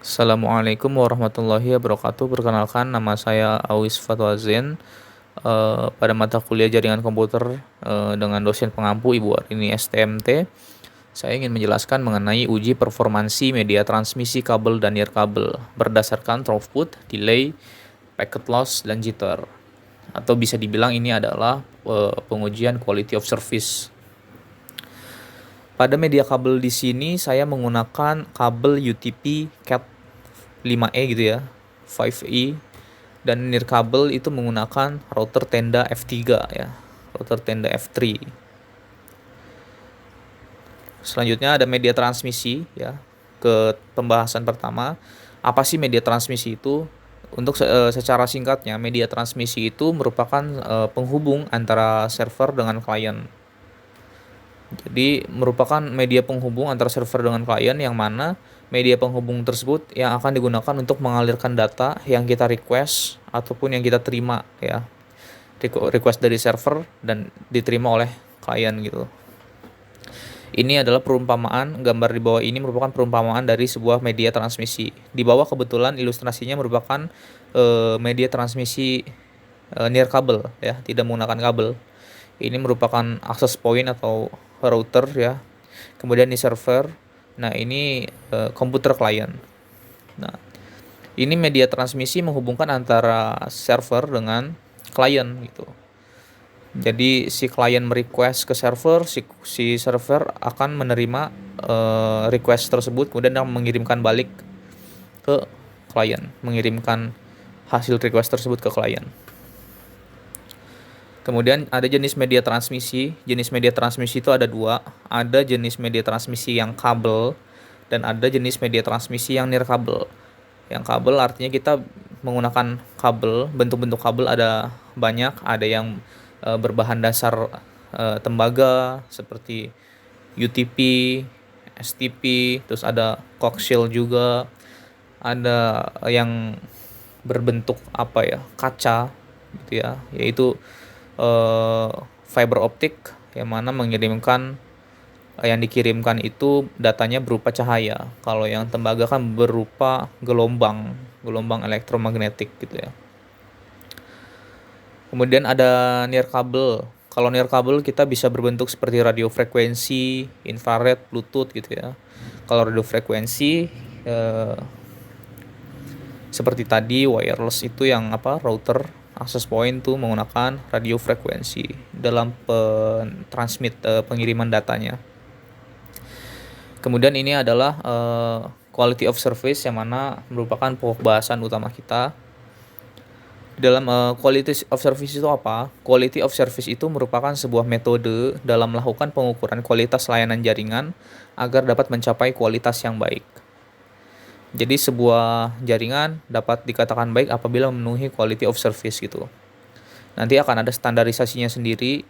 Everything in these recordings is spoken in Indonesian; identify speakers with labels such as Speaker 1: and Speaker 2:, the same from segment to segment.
Speaker 1: Assalamualaikum warahmatullahi wabarakatuh. Perkenalkan, nama saya Awis Fatwazen. Pada mata kuliah jaringan komputer dengan dosen pengampu Ibu Arini STMT, saya ingin menjelaskan mengenai uji performansi media transmisi kabel dan nirkabel berdasarkan throughput, delay, packet loss, dan jitter. Atau bisa dibilang ini adalah pengujian quality of service. Pada media kabel di sini saya menggunakan kabel UTP Cat 5E gitu ya, 5E, dan nirkabel itu menggunakan router tenda F3 ya, router tenda F3. Selanjutnya ada media transmisi ya. Ke pembahasan pertama, apa sih media transmisi itu? Untuk secara singkatnya, media transmisi itu merupakan penghubung antara server dengan klien. Jadi merupakan media penghubung antara server dengan klien, yang mana media penghubung tersebut yang akan digunakan untuk mengalirkan data yang kita request ataupun yang kita terima ya. Request dari server dan diterima oleh klien gitu. Ini adalah perumpamaan, gambar di bawah ini merupakan perumpamaan dari sebuah media transmisi. Di bawah kebetulan ilustrasinya merupakan media transmisi nirkabel ya, tidak menggunakan kabel. Ini merupakan access point atau router ya. Kemudian di server. Nah, ini komputer klien. Nah, ini media transmisi menghubungkan antara server dengan klien gitu. Jadi si klien merequest ke server, si server akan menerima request tersebut, kemudian mengirimkan balik ke klien, mengirimkan hasil request tersebut ke klien. Kemudian ada jenis media transmisi. Jenis media transmisi itu ada dua. Ada jenis media transmisi yang kabel dan ada jenis media transmisi yang nirkabel. Yang kabel artinya kita menggunakan kabel. Bentuk-bentuk kabel ada banyak. Ada yang berbahan dasar tembaga seperti UTP, STP, terus ada coaxial juga. Ada yang berbentuk kaca gitu ya, yaitu fiber optik, yang mana yang dikirimkan itu datanya berupa cahaya. Kalau yang tembaga kan berupa gelombang elektromagnetik gitu ya. Kemudian ada nirkabel. Kalau nirkabel kita bisa berbentuk seperti radio frekuensi, infrared, bluetooth gitu ya. Kalau radio frekuensi seperti tadi wireless itu yang router access point tuh menggunakan radio frekuensi dalam pengiriman datanya. Kemudian ini adalah quality of service, yang mana merupakan pokok bahasan utama kita. Dalam quality of service itu apa? Quality of service itu merupakan sebuah metode dalam melakukan pengukuran kualitas layanan jaringan agar dapat mencapai kualitas yang baik. Jadi sebuah jaringan dapat dikatakan baik apabila memenuhi quality of service gitu. Nanti akan ada standarisasinya sendiri.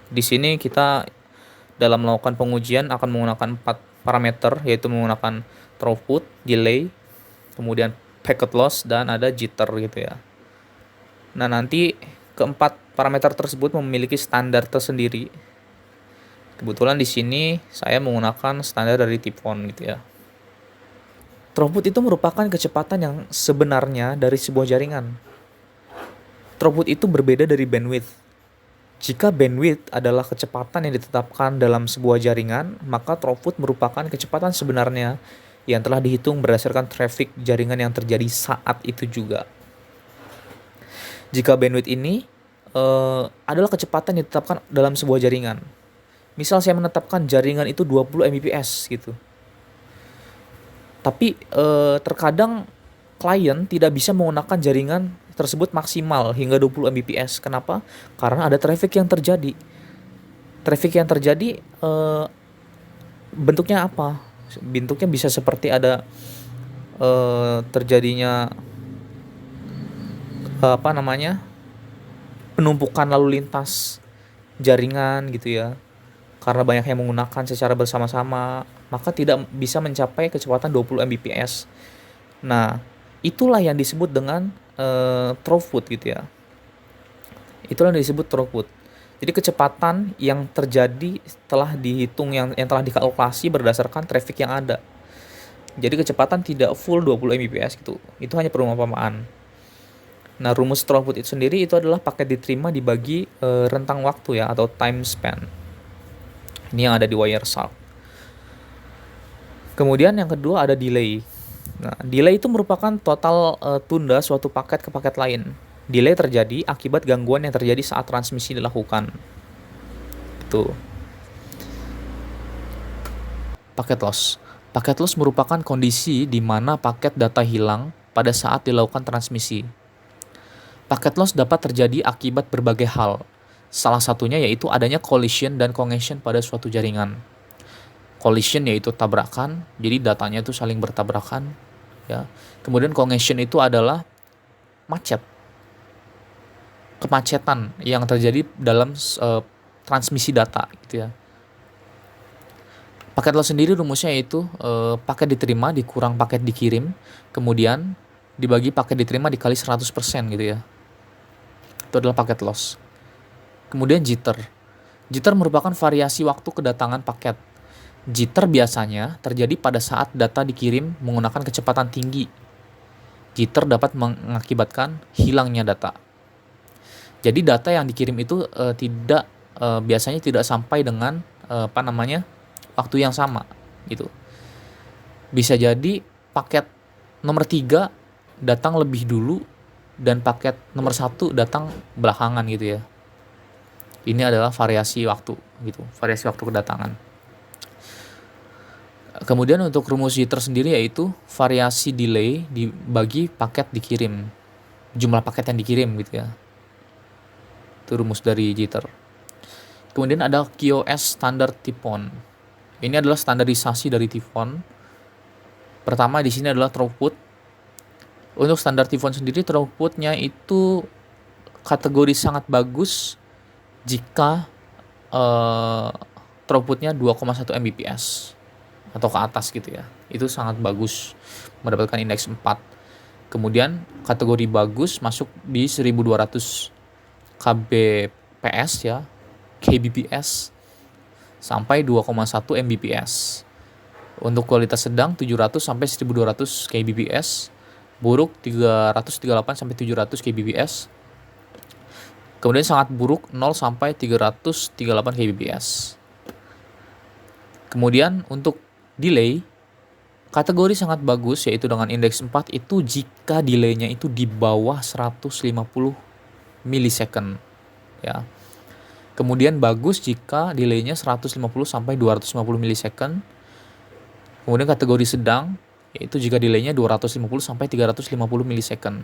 Speaker 1: Di sini kita dalam melakukan pengujian akan menggunakan 4 parameter, yaitu menggunakan throughput, delay, kemudian packet loss, dan ada jitter gitu ya. Nah, nanti keempat parameter tersebut memiliki standar tersendiri. Kebetulan di sini saya menggunakan standar dari Tipon gitu ya. Throughput itu merupakan kecepatan yang sebenarnya dari sebuah jaringan. Throughput itu berbeda dari bandwidth. Jika bandwidth adalah kecepatan yang ditetapkan dalam sebuah jaringan, maka throughput merupakan kecepatan sebenarnya yang telah dihitung berdasarkan traffic jaringan yang terjadi saat itu juga. Jika bandwidth ini adalah kecepatan yang ditetapkan dalam sebuah jaringan. Misal saya menetapkan jaringan itu 20 Mbps gitu. Tapi terkadang klien tidak bisa menggunakan jaringan tersebut maksimal hingga 20 Mbps. Kenapa? Karena ada traffic yang terjadi. Traffic yang terjadi bentuknya apa? Bentuknya bisa seperti ada terjadinya penumpukan lalu lintas jaringan gitu ya. Karena banyak yang menggunakan secara bersama-sama, maka tidak bisa mencapai kecepatan 20 Mbps. Nah, itulah yang disebut dengan throughput gitu ya. Itulah yang disebut throughput. Jadi kecepatan yang terjadi telah dihitung, yang telah dikalkulasi berdasarkan traffic yang ada. Jadi kecepatan tidak full 20 Mbps gitu. Itu hanya perumpamaan. Nah, rumus throughput itu sendiri itu adalah paket diterima dibagi rentang waktu ya, atau time span. Ini yang ada di Wireshark. Kemudian yang kedua ada delay. Nah, delay itu merupakan total tunda suatu paket ke paket lain. Delay terjadi akibat gangguan yang terjadi saat transmisi dilakukan. Itu. Paket loss. Paket loss merupakan kondisi di mana paket data hilang pada saat dilakukan transmisi. Paket loss dapat terjadi akibat berbagai hal. Salah satunya yaitu adanya collision dan congestion pada suatu jaringan. Collision yaitu tabrakan, jadi datanya itu saling bertabrakan, ya. Kemudian congestion itu adalah macet, kemacetan yang terjadi dalam transmisi data, gitu ya. Paket loss sendiri rumusnya yaitu paket diterima dikurang paket dikirim, kemudian dibagi paket diterima dikali 100% gitu ya. Itu adalah paket loss. Kemudian jitter. Jitter merupakan variasi waktu kedatangan paket. Jitter biasanya terjadi pada saat data dikirim menggunakan kecepatan tinggi. Jitter dapat mengakibatkan hilangnya data. Jadi data yang dikirim itu biasanya tidak sampai dengan waktu yang sama gitu. Bisa jadi paket nomor 3 datang lebih dulu dan paket nomor 1 datang belakangan gitu ya. Ini adalah variasi waktu gitu, variasi waktu kedatangan. Kemudian untuk rumus jitter sendiri yaitu variasi delay dibagi paket dikirim, jumlah paket yang dikirim gitu ya. Itu rumus dari jitter. Kemudian ada QoS standar Typhon. Ini adalah standarisasi dari Typhon. Pertama di sini adalah throughput. Untuk standar Typhon sendiri throughputnya itu kategori sangat bagus jika throughputnya 2,1 Mbps atau ke atas gitu ya. Itu sangat bagus, mendapatkan indeks 4. Kemudian kategori bagus masuk di 1200 kbps ya, kbps sampai 2,1 Mbps. Untuk kualitas sedang 700 sampai 1200 kbps, buruk 338 sampai 700 kbps. Kemudian sangat buruk 0 sampai 338 kbps. Kemudian untuk delay kategori sangat bagus yaitu dengan indeks 4 itu jika delaynya itu di bawah 150 milisecond ya. Kemudian bagus jika delaynya 150 sampai 250 milisecond. Kemudian kategori sedang yaitu jika delaynya 250 sampai 350 milisecond.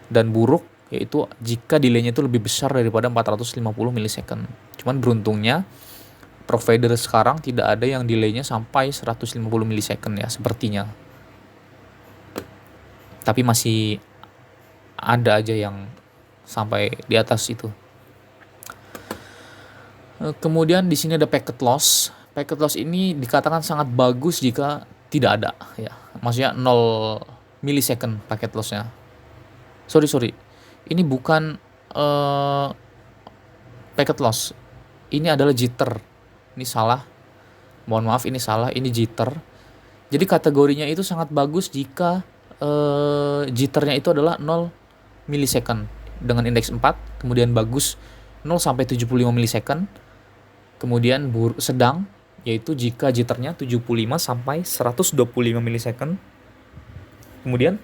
Speaker 1: Dan buruk yaitu jika delaynya itu lebih besar daripada 450 milisecond. Cuman beruntungnya provider sekarang tidak ada yang delaynya sampai 150 milisecond ya sepertinya. Tapi masih ada aja yang sampai di atas itu. Kemudian di sini ada packet loss. Packet loss ini dikatakan sangat bagus jika tidak ada ya. Maksudnya 0 milisecond packet lossnya. Sorry. Ini bukan packet loss. Ini adalah jitter. Ini salah. Mohon maaf ini salah, ini jitter. Jadi kategorinya itu sangat bagus jika jitternya itu adalah 0 milisecond dengan indeks 4, kemudian bagus 0 sampai 75 milisecond. Kemudian sedang yaitu jika jitternya 75 sampai 125 milisecond. Kemudian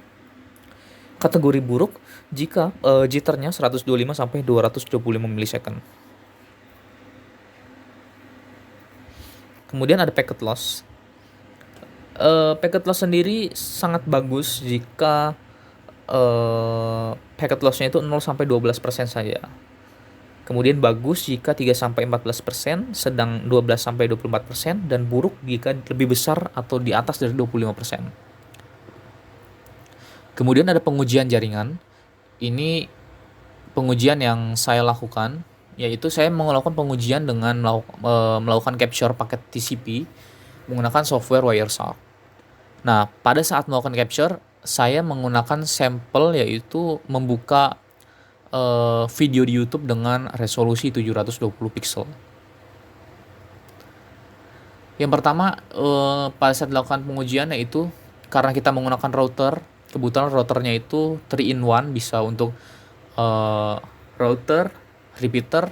Speaker 1: kategori buruk jika jitternya 125 sampai 225 milisecond. Kemudian ada packet loss. Packet loss sendiri sangat bagus jika packet lossnya itu 0 sampai 12% saja. Kemudian bagus jika 3 sampai 14%, sedang 12 sampai 24%, dan buruk jika lebih besar atau di atas dari 25%. Kemudian ada pengujian jaringan. Ini pengujian yang saya lakukan, yaitu saya melakukan pengujian dengan melakukan capture paket TCP menggunakan software Wireshark. Nah, pada saat melakukan capture, saya menggunakan sampel yaitu membuka video di YouTube dengan resolusi 720 pixel. Yang pertama, pada saat dilakukan pengujian yaitu karena kita menggunakan router, kebetulan routernya itu 3 in 1, bisa untuk router, repeater,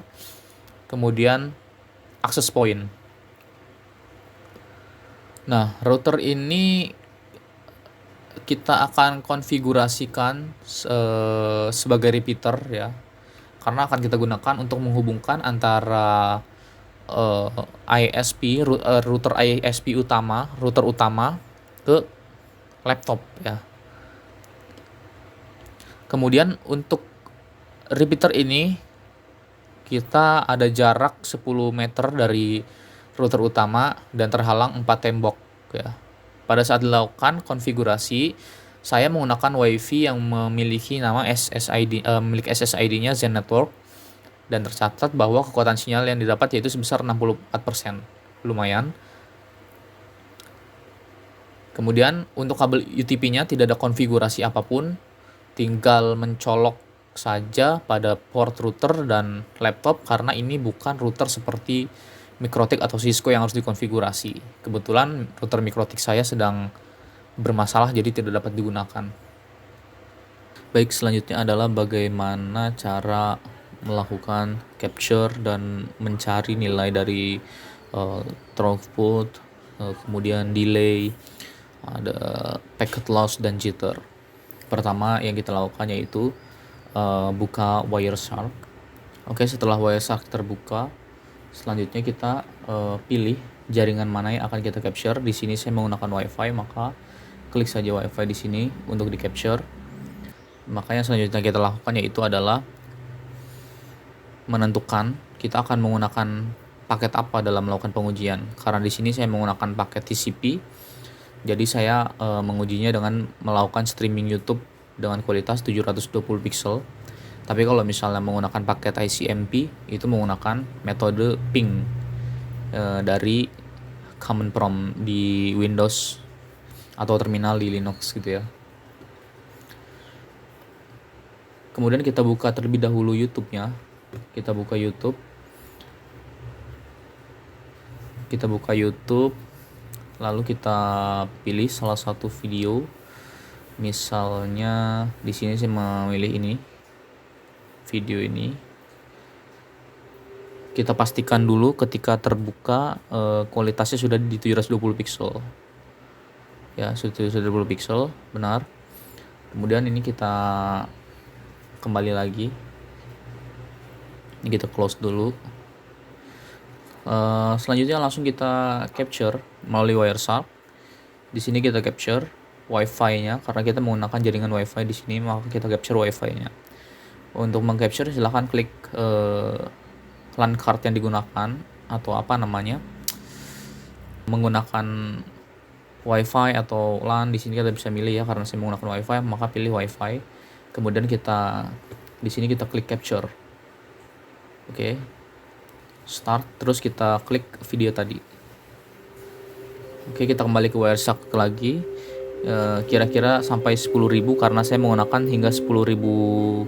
Speaker 1: kemudian access point. Nah, router ini kita akan konfigurasikan sebagai repeater ya, karena akan kita gunakan untuk menghubungkan antara router ISP utama, router utama ke laptop ya. Kemudian untuk repeater ini kita ada jarak 10 meter dari router utama dan terhalang 4 tembok ya. Pada saat dilakukan konfigurasi, saya menggunakan WiFi yang memiliki nama SSID, milik SSID-nya Zen Network, dan tercatat bahwa kekuatan sinyal yang didapat yaitu sebesar 64%. Lumayan. Kemudian untuk kabel UTP-nya tidak ada konfigurasi apapun, tinggal mencolok saja pada port router dan laptop karena ini bukan router seperti MikroTik atau Cisco yang harus dikonfigurasi. Kebetulan router MikroTik saya sedang bermasalah jadi tidak dapat digunakan. Baik, selanjutnya adalah bagaimana cara melakukan capture dan mencari nilai dari throughput, kemudian delay, ada packet loss dan jitter. Pertama yang kita lakukan yaitu buka Wireshark. Oke, setelah Wireshark terbuka, selanjutnya kita pilih jaringan mana yang akan kita capture. Di sini saya menggunakan WiFi, maka klik saja WiFi di sini untuk di capture. Makanya selanjutnya kita lakukan yaitu adalah menentukan kita akan menggunakan paket apa dalam melakukan pengujian. Karena di sini saya menggunakan paket TCP, jadi saya mengujinya dengan melakukan streaming YouTube dengan kualitas 720 pixel. Tapi kalau misalnya menggunakan paket ICMP, itu menggunakan metode ping dari command prompt di Windows atau terminal di Linux gitu ya. Kemudian kita buka terlebih dahulu YouTube-nya. Kita buka YouTube. Lalu kita pilih salah satu video. Misalnya di sini saya memilih ini. Video ini. Kita pastikan dulu ketika terbuka kualitasnya sudah di 720 pixel. Ya, sudah 720 pixel, benar. Kemudian ini kita kembali lagi. Ini kita close dulu. Selanjutnya langsung kita capture melalui Wireshark. Di sini kita capture Wi-Fi-nya karena kita menggunakan jaringan Wi-Fi di sini, maka kita capture Wi-Fi-nya. Untuk mengcapture silahkan klik LAN card yang digunakan atau apa namanya, menggunakan Wi-Fi atau LAN. Di sini kita bisa milih ya, karena saya menggunakan Wi-Fi maka pilih Wi-Fi. Kemudian kita di sini kita klik capture. Oke. Start, terus kita klik video tadi. Oke, kita kembali ke Wireshark lagi. Kira-kira sampai 10.000 karena saya menggunakan hingga 10.000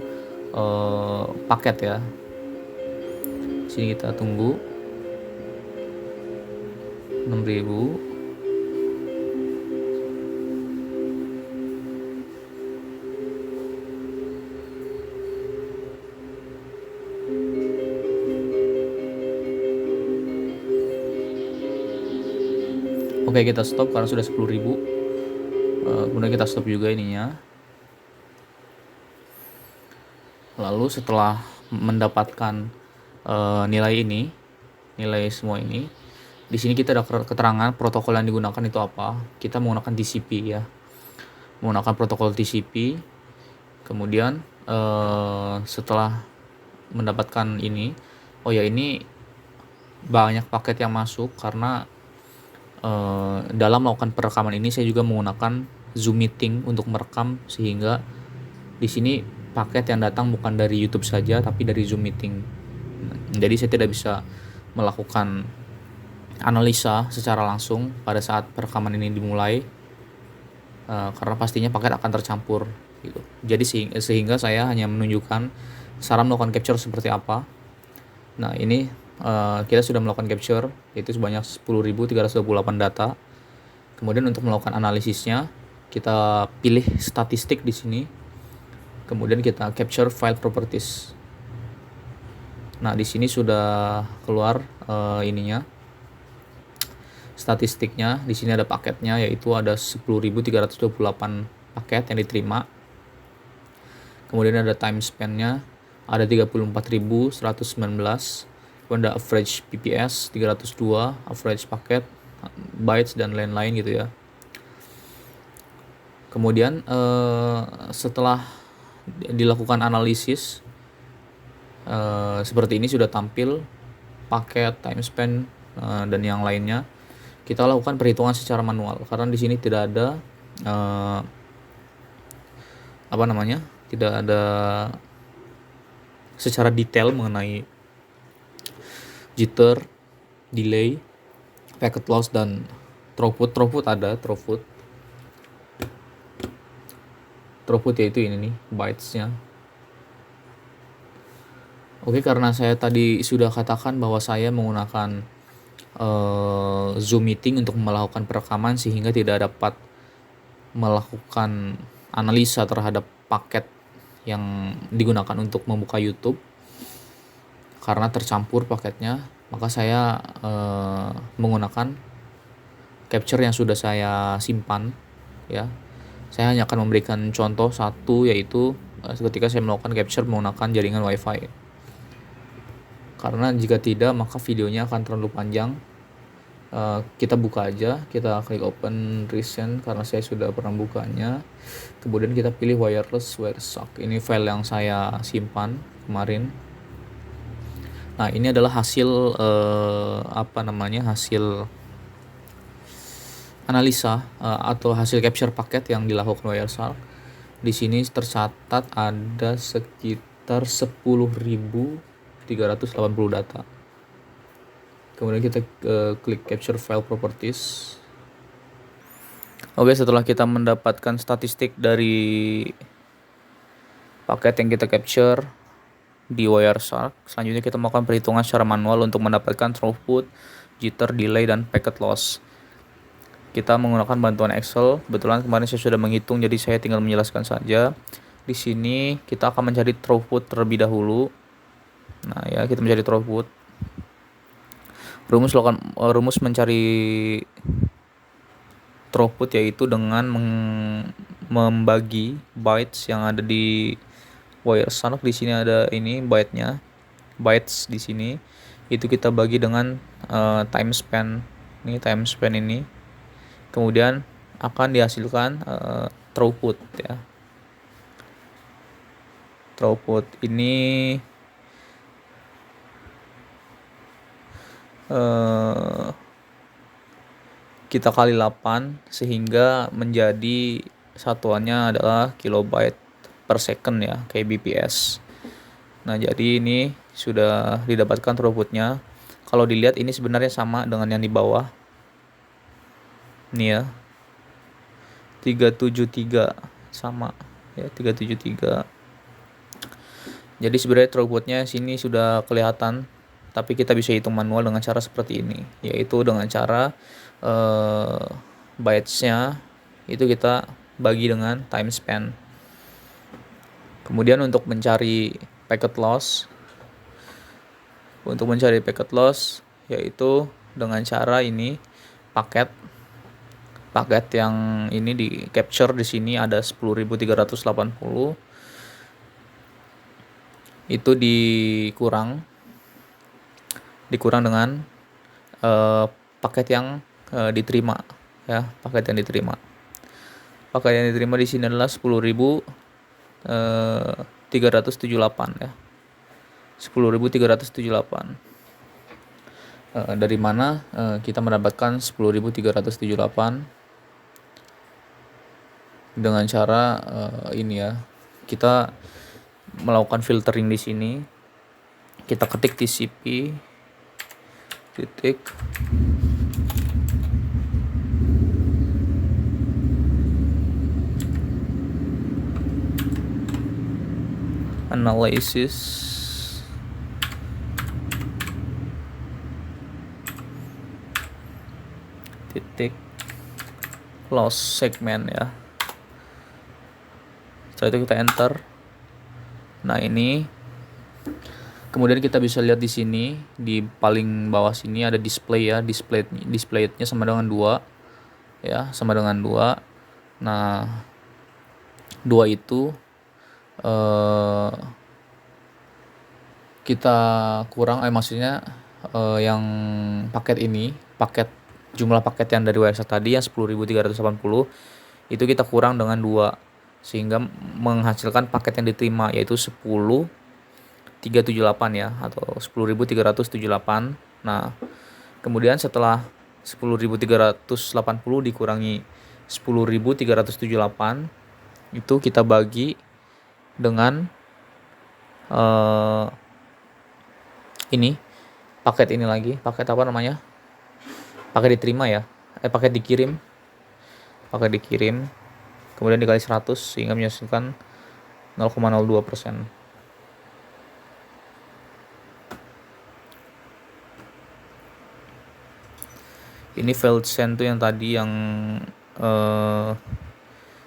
Speaker 1: paket ya. Sini kita tunggu 6.000. Oke, kita stop karena sudah 10.000. Kemudian kita stop juga ininya. Lalu setelah mendapatkan nilai semua ini, di sini kita ada keterangan protokol yang digunakan itu apa. Kita menggunakan TCP ya, menggunakan protokol TCP. Kemudian setelah mendapatkan ini, ini banyak paket yang masuk karena dalam melakukan perekaman ini saya juga menggunakan Zoom meeting untuk merekam, sehingga di sini paket yang datang bukan dari YouTube saja tapi dari Zoom meeting. Jadi saya tidak bisa melakukan analisa secara langsung pada saat perekaman ini dimulai karena pastinya paket akan tercampur gitu. Jadi sehingga saya hanya menunjukkan cara melakukan capture seperti apa. Nah, ini kita sudah melakukan capture yaitu sebanyak 10.328 data. Kemudian untuk melakukan analisisnya, kita pilih statistik di sini. Kemudian kita capture file properties. Nah, di sini sudah keluar ininya. Statistiknya, di sini ada paketnya yaitu ada 10.328 paket yang diterima. Kemudian ada time span-nya ada 34.119. Kemudian ada average PPS 302, average paket, bytes dan lain-lain gitu ya. Kemudian setelah dilakukan analisis seperti ini sudah tampil paket, time span dan yang lainnya. Kita lakukan perhitungan secara manual karena di sini tidak ada tidak ada secara detail mengenai jitter, delay, packet loss dan throughput. Throughput yaitu ini nih bytes-nya. Oke, karena saya tadi sudah katakan bahwa saya menggunakan Zoom meeting untuk melakukan perekaman sehingga tidak dapat melakukan analisa terhadap paket yang digunakan untuk membuka YouTube karena tercampur paketnya, maka saya menggunakan capture yang sudah saya simpan ya. Saya hanya akan memberikan contoh satu, yaitu ketika saya melakukan capture menggunakan jaringan WiFi. Karena jika tidak maka videonya akan terlalu panjang. Kita buka aja, kita klik open recent karena saya sudah pernah bukanya. Kemudian kita pilih wireless Wireshark. Ini file yang saya simpan kemarin. Nah, ini adalah hasil hasil analisa atau hasil capture paket yang dilakukan Wireshark. Di sini tercatat ada sekitar 10.380 data. Kemudian kita klik capture file properties. Oke, setelah kita mendapatkan statistik dari paket yang kita capture di Wireshark, selanjutnya kita melakukan perhitungan secara manual untuk mendapatkan throughput, jitter, delay, dan packet loss. Kita menggunakan bantuan Excel. Kebetulan kemarin saya sudah menghitung, jadi saya tinggal menjelaskan saja. Di sini kita akan mencari throughput terlebih dahulu. Nah ya, kita mencari throughput. Rumus mencari throughput yaitu dengan membagi bytes yang ada di Wireshark. Di sini ada ini bytes di sini. Itu kita bagi dengan time span. Ini time span ini. Kemudian akan dihasilkan throughput ya. Throughput ini kita kali 8 sehingga menjadi satuannya adalah kilobyte per second ya, kbps. Nah, jadi ini sudah didapatkan throughputnya. Kalau dilihat ini sebenarnya sama dengan yang di bawah. Ini ya, 373 sama ya, 373. Jadi sebenarnya throughputnya sini sudah kelihatan, tapi kita bisa hitung manual dengan cara seperti ini, yaitu dengan cara bytes-nya itu kita bagi dengan time span. Kemudian untuk mencari packet loss, yaitu dengan cara ini paket yang ini di capture di sini ada 10.380, itu dikurang dengan paket yang diterima ya. Paket yang diterima di sini adalah 10.378 ya. 10.378. Dari mana kita mendapatkan 10.378? Dengan cara ini ya. Kita melakukan filtering di sini. Kita ketik TCP titik analysis ketik loss segment ya. Setelah itu kita enter. Nah, ini kemudian kita bisa lihat di sini di paling bawah sini ada display ya, displaynya sama dengan 2 ya, sama dengan 2. Nah, 2 itu kita kurang maksudnya yang paket ini, jumlah paket yang dari website tadi yang 10.380 itu kita kurang dengan 2 sehingga menghasilkan paket yang diterima yaitu 10.378 ya, atau 10.378. Nah, kemudian setelah 10.380 dikurangi 10.378 itu kita bagi dengan ini paket ini lagi, paket apa namanya, paket diterima ya, paket dikirim, kemudian dikali 100 sehingga menghasilkan 0,02%. Ini failed send tuh yang tadi yang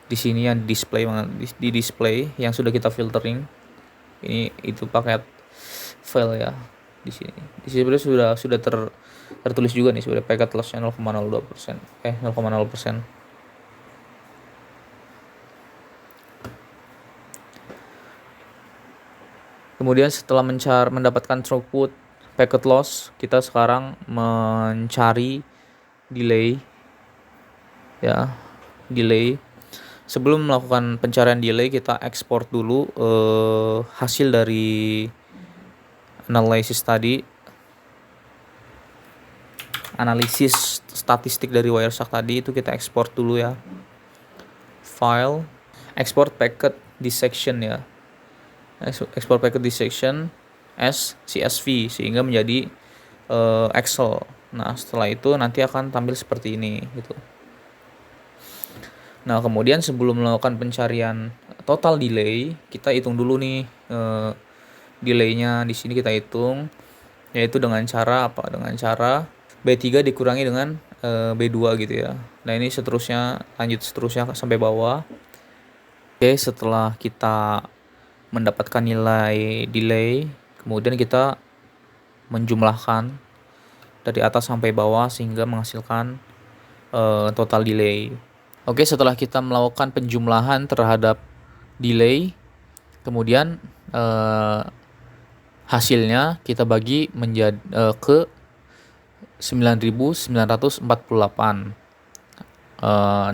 Speaker 1: di sini yang di display yang sudah kita filtering. Ini itu paket fail ya di sini. Di sini sudah tertulis juga nih sudah paket lossnya 0,02%. 0,0%. Kemudian setelah mendapatkan throughput packet loss, kita sekarang mencari delay ya, delay. Sebelum melakukan pencarian delay, kita ekspor dulu hasil dari analisis statistik dari Wireshark tadi itu kita ekspor dulu ya. File, export packet dissection ya. Export packet dissection as CSV sehingga menjadi Excel. Nah, setelah itu nanti akan tampil seperti ini gitu. Nah, kemudian sebelum melakukan pencarian total delay, kita hitung dulu nih delaynya. Di sini kita hitung yaitu dengan cara apa? Dengan cara B3 dikurangi dengan B2 gitu ya. Nah, ini lanjut seterusnya sampai bawah. Oke, setelah kita mendapatkan nilai delay, kemudian kita menjumlahkan dari atas sampai bawah sehingga menghasilkan total delay. Oke, setelah kita melakukan penjumlahan terhadap delay, kemudian hasilnya kita bagi menjadi ke 9.948.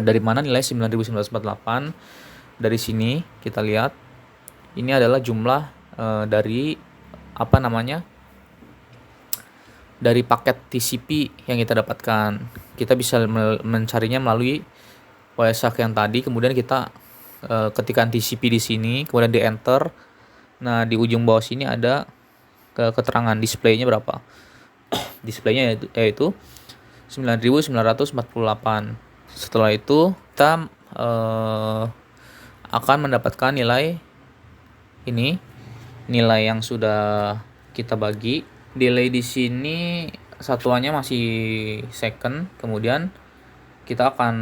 Speaker 1: Dari mana nilai 9.948? Dari sini kita lihat ini adalah jumlah dari dari paket TCP yang kita dapatkan. Kita bisa mencarinya melalui Wireshark yang tadi, kemudian kita ketikkan TCP di sini, kemudian di enter. Nah, di ujung bawah sini ada keterangan displaynya berapa. Displaynya yaitu 9.948. Setelah itu kita akan mendapatkan nilai yang sudah kita bagi. Delay di sini satuannya masih second, kemudian kita akan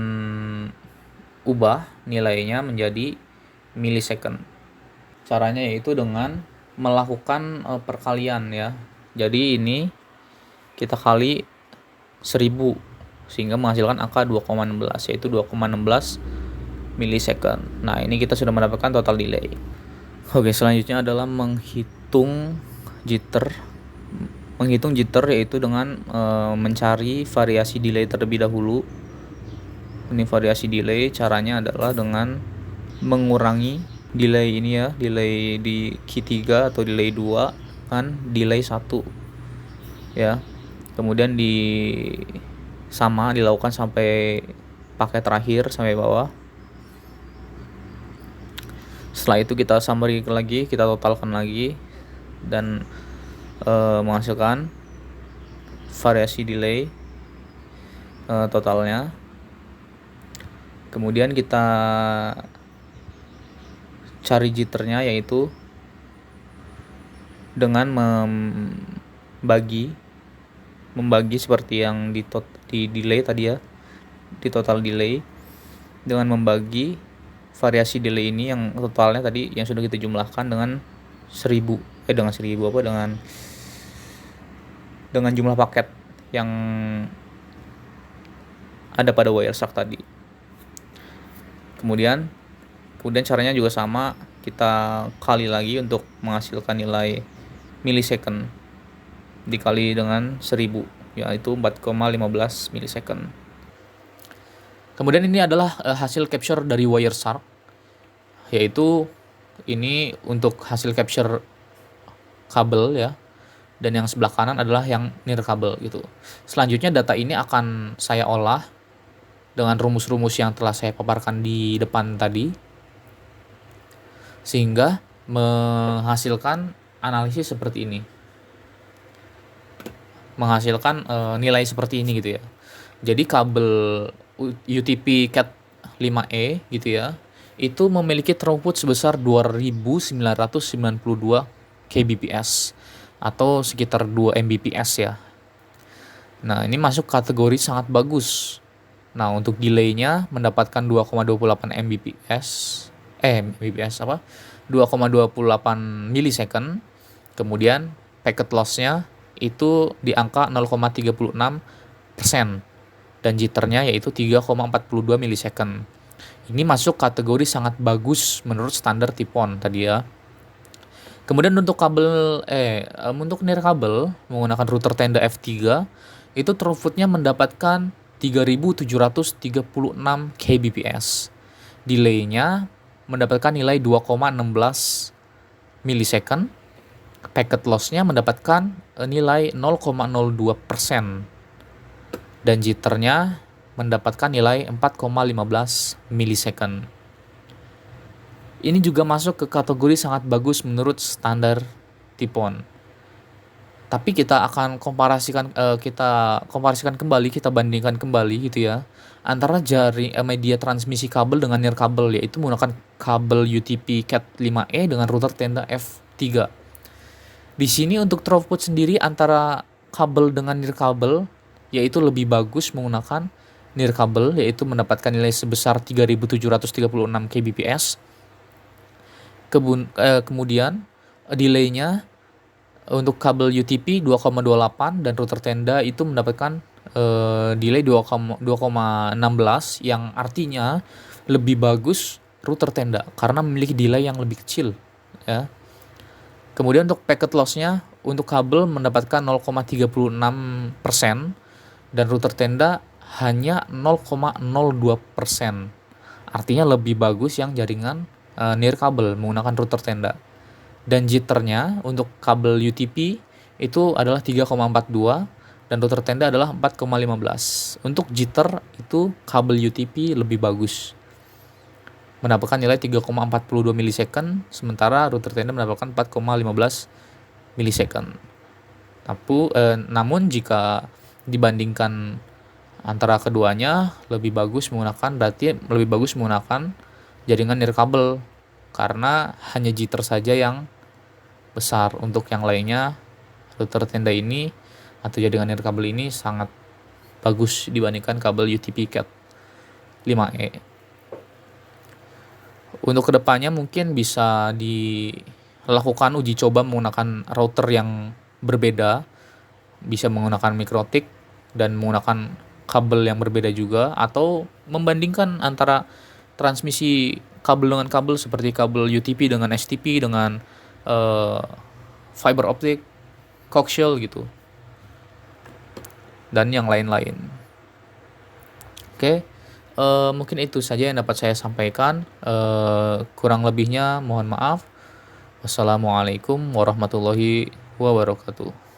Speaker 1: ubah nilainya menjadi millisecond. Caranya yaitu dengan melakukan perkalian ya. Jadi ini kita kali 1000 sehingga menghasilkan angka 2,16 yaitu 2,16 millisecond. Nah, ini kita sudah mendapatkan total delay. Oke, selanjutnya adalah menghitung jitter. Menghitung jitter yaitu dengan mencari variasi delay terlebih dahulu. Ini variasi delay, caranya adalah dengan mengurangi delay ini ya, delay di key 3 atau delay 2 kan delay 1 ya. Kemudian dilakukan sampai paket terakhir sampai bawah. Setelah itu kita summary lagi, kita totalkan lagi dan menghasilkan variasi delay totalnya. Kemudian kita cari jitternya yaitu dengan membagi seperti yang di delay tadi ya. di total delay dengan membagi variasi delay ini yang totalnya tadi yang sudah kita jumlahkan dengan 1000 dengan jumlah paket yang ada pada Wireshark tadi. Kemudian caranya juga sama, kita kali lagi untuk menghasilkan nilai millisecond dikali dengan 1000, yaitu 4,15 millisecond. Kemudian ini adalah hasil capture dari Wireshark, yaitu ini untuk hasil capture kabel ya, dan yang sebelah kanan adalah yang nirkabel gitu. Selanjutnya data ini akan saya olah dengan rumus-rumus yang telah saya paparkan di depan tadi, sehingga menghasilkan analisis seperti ini, menghasilkan nilai seperti ini gitu ya. Jadi kabel UTP Cat 5E gitu ya, itu memiliki throughput sebesar 2992 kbps atau sekitar 2 mbps ya. Nah, ini masuk kategori sangat bagus. Nah, untuk delay-nya mendapatkan 2,28 mbps. Mbps apa? 2,28 millisecond. Kemudian packet loss-nya itu di angka 0,36% dan jitternya yaitu 3,42 millisecond. Ini masuk kategori sangat bagus menurut standar Tipon tadi ya. Kemudian untuk untuk nirkabel menggunakan router tenda F3 itu throughputnya mendapatkan 3736 kbps. Delay-nya mendapatkan nilai 2,16 millisecond. Packet loss-nya mendapatkan nilai 0,02%. Dan jitternya mendapatkan nilai 4,15 millisecond. Ini juga masuk ke kategori sangat bagus menurut standar Tipon. Tapi kita akan komparasikan kembali, kita bandingkan kembali gitu ya, antara media transmisi kabel dengan nirkabel, yaitu menggunakan kabel UTP Cat 5E dengan router tenda F3. Di sini untuk throughput sendiri antara kabel dengan nirkabel yaitu lebih bagus menggunakan nirkabel, yaitu mendapatkan nilai sebesar 3736 kbps. Kemudian delay-nya untuk kabel UTP 2,28 dan router tenda itu mendapatkan delay 2,16 yang artinya lebih bagus router tenda karena memiliki delay yang lebih kecil ya. Kemudian untuk packet loss-nya untuk kabel mendapatkan 0,36% dan router tenda hanya 0,02%. Artinya lebih bagus yang jaringan nirkabel menggunakan router tenda. Dan jitternya untuk kabel UTP itu adalah 3,42 dan router tenda adalah 4,15. Untuk jitter itu kabel UTP lebih bagus, mendapatkan nilai 3,42 millisecond, sementara router tenda mendapatkan 4,15 millisecond. Namun jika dibandingkan antara keduanya lebih bagus menggunakan jaringan nirkabel karena hanya jitter saja yang besar. Untuk yang lainnya router tenda ini atau jaringan nirkabel ini sangat bagus dibandingkan kabel UTP Cat 5E. Untuk kedepannya mungkin bisa dilakukan uji coba menggunakan router yang berbeda, bisa menggunakan mikrotik dan menggunakan kabel yang berbeda juga, atau membandingkan antara transmisi kabel dengan kabel seperti kabel UTP dengan STP dengan fiber optic, coaxial gitu, dan yang lain-lain. Oke, mungkin itu saja yang dapat saya sampaikan. Kurang lebihnya mohon maaf. Wassalamualaikum warahmatullahi wabarakatuh.